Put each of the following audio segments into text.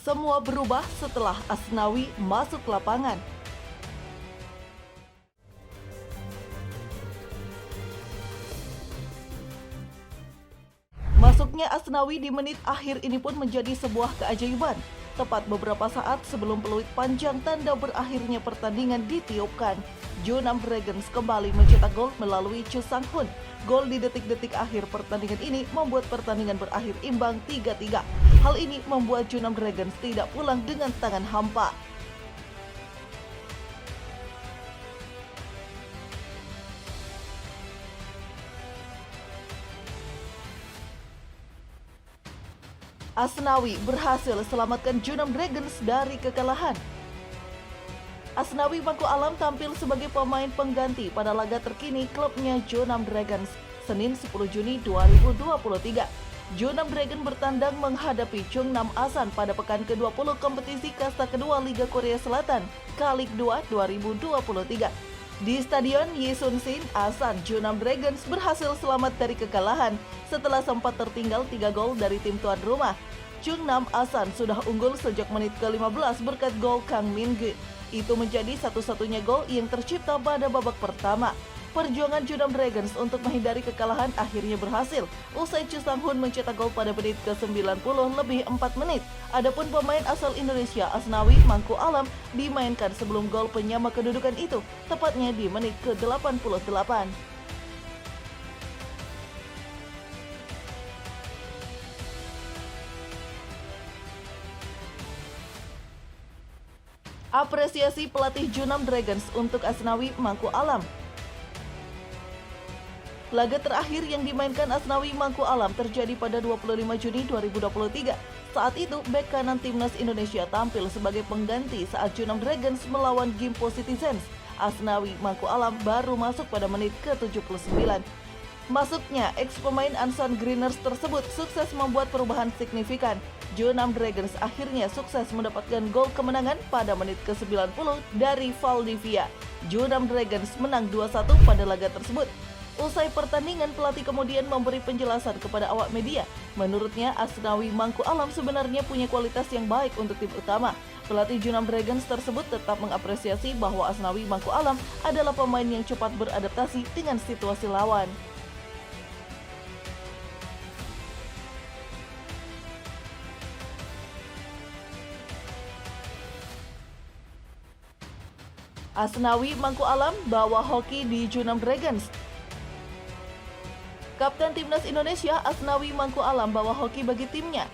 Semua berubah setelah Asnawi masuk lapangan. Masuknya Asnawi di menit akhir ini pun menjadi sebuah keajaiban. Tepat beberapa saat sebelum peluit panjang tanda berakhirnya pertandingan ditiupkan, Jeonnam Dragons kembali mencetak gol melalui Chu Sang-hun. Gol di detik-detik akhir pertandingan ini membuat pertandingan berakhir imbang 3-3. Hal ini membuat Jeonnam Dragons tidak pulang dengan tangan hampa. Asnawi berhasil selamatkan Jeonnam Dragons dari kekalahan. Asnawi Mangku Alam tampil sebagai pemain pengganti pada laga terkini klubnya Jeonnam Dragons, Senin 10 Juni 2023. Jeonnam Dragons bertandang menghadapi Chungnam Asan pada pekan ke-20 kompetisi kasta kedua Liga Korea Selatan, Kalik 2 2023. Di Stadion Yeonsin, Asan Jeonnam Dragons berhasil selamat dari kekalahan setelah sempat tertinggal 3 gol dari tim tuan rumah. Chungnam Asan sudah unggul sejak menit ke-15 berkat gol Kang Min-gu. Itu menjadi satu-satunya gol yang tercipta pada babak pertama. Perjuangan Jeonnam Dragons untuk menghindari kekalahan akhirnya berhasil usai Chu Sang-hun mencetak gol pada menit ke-90 lebih 4 menit. Adapun pemain asal Indonesia Asnawi Mangku Alam dimainkan sebelum gol penyama kedudukan itu, tepatnya di menit ke-88. Apresiasi pelatih Jeonnam Dragons untuk Asnawi Mangku Alam. Laga terakhir yang dimainkan Asnawi Mangku Alam terjadi pada 25 Juni 2023. Saat itu, bek kanan timnas Indonesia tampil sebagai pengganti saat Jeonnam Dragons melawan Gimpo Citizens. Asnawi Mangku Alam baru masuk pada menit ke-79. Masuknya ex-pemain Ansan Greeners tersebut sukses membuat perubahan signifikan. Jeonnam Dragons akhirnya sukses mendapatkan gol kemenangan pada menit ke-90 dari Valdivia. Jeonnam Dragons menang 2-1 pada laga tersebut. Usai pertandingan, pelatih kemudian memberi penjelasan kepada awak media. Menurutnya, Asnawi Mangku Alam sebenarnya punya kualitas yang baik untuk tim utama. Pelatih Jeonnam Dragons tersebut tetap mengapresiasi bahwa Asnawi Mangku Alam adalah pemain yang cepat beradaptasi dengan situasi lawan. Asnawi Mangku Alam bawa hoki di Jeonnam Dragons. Kapten Timnas Indonesia Asnawi Mangku Alam bawa hoki bagi timnya.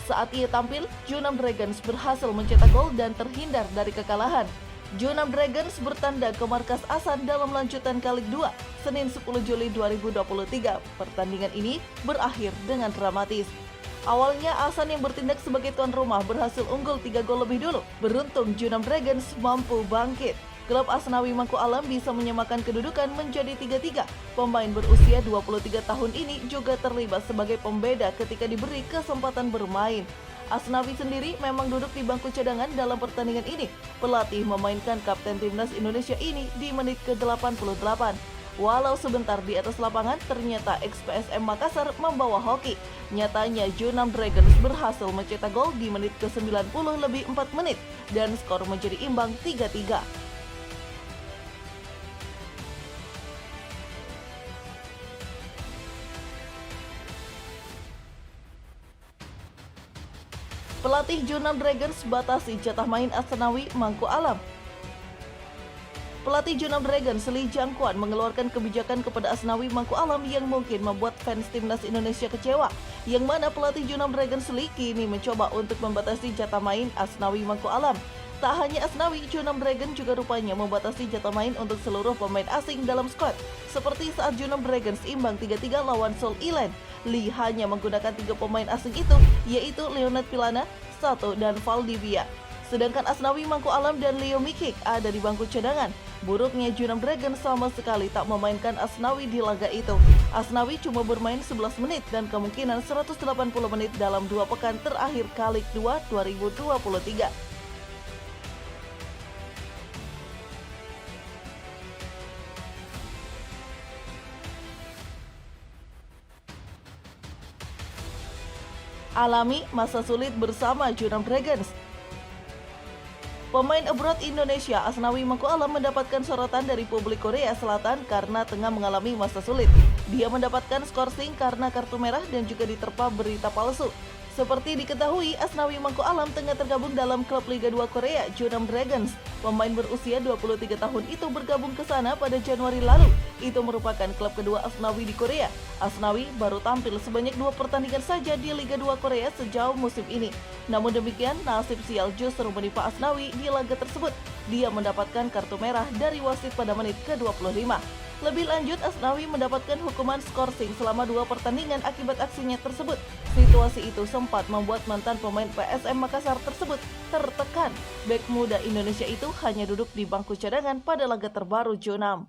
Saat ia tampil, Jeonnam Dragons berhasil mencetak gol dan terhindar dari kekalahan. Jeonnam Dragons bertandang ke markas Asan dalam lanjutan Kalik 2, Senin 10 Juli 2023. Pertandingan ini berakhir dengan dramatis. Awalnya Asan yang bertindak sebagai tuan rumah berhasil unggul 3 gol lebih dulu. Beruntung Jeonnam Dragons mampu bangkit. Klub Asnawi Mangku Alam bisa menyamakan kedudukan menjadi 3-3. Pemain berusia 23 tahun ini juga terlibat sebagai pembeda ketika diberi kesempatan bermain. Asnawi sendiri memang duduk di bangku cadangan dalam pertandingan ini. Pelatih memainkan kapten timnas Indonesia ini di menit ke-88. Walau sebentar di atas lapangan, ternyata ex-PSM Makassar membawa hoki. Nyatanya Jeonnam Dragons berhasil mencetak gol di menit ke-90 lebih 4 menit dan skor menjadi imbang 3-3. Pelatih Jeonnam Dragons batasi jatah main Asnawi Mangku Alam. Pelatih Jeonnam Dragons Lee Jang-kwon mengeluarkan kebijakan kepada Asnawi Mangku Alam yang mungkin membuat fans timnas Indonesia kecewa. Yang mana pelatih Jeonnam Dragons Lee kini mencoba untuk membatasi jatah main Asnawi Mangku Alam. Tak hanya Asnawi, Jeonnam Dragons juga rupanya membatasi jatah main untuk seluruh pemain asing dalam skuad. Seperti saat Jeonnam Dragons imbang 3-3 lawan Seoul Illan, Lee hanya menggunakan 3 pemain asing itu, yaitu Leonard Pilana, Sato, dan Valdivia. Sedangkan Asnawi Mangku Alam dan Leo Mikik ada di bangku cadangan. Buruknya Jeonnam Dragons sama sekali tak memainkan Asnawi di laga itu. Asnawi cuma bermain 11 menit dan kemungkinan 180 menit dalam 2 pekan terakhir Kalik 2 2023. alami masa sulit bersama Junam Dragons. Pemain abroad Indonesia Asnawi Mangku Alam mendapatkan sorotan dari publik Korea Selatan karena tengah mengalami masa sulit. Dia mendapatkan skorsing karena kartu merah dan juga diterpa berita palsu. Seperti diketahui, Asnawi Mangku Alam tengah tergabung dalam klub Liga 2 Korea, Junam Dragons. Pemain berusia 23 tahun itu bergabung ke sana pada Januari lalu. Itu merupakan klub kedua Asnawi di Korea. Asnawi baru tampil sebanyak 2 pertandingan saja di Liga 2 Korea sejauh musim ini. Namun demikian, nasib sial justru menimpa Asnawi di laga tersebut. Dia mendapatkan kartu merah dari wasit pada menit ke-25. Lebih lanjut, Asnawi mendapatkan hukuman skorsing selama 2 pertandingan akibat aksinya tersebut. Situasi itu sempat membuat mantan pemain PSM Makassar tersebut tertekan. Bek muda Indonesia itu hanya duduk di bangku cadangan pada laga terbaru Junam.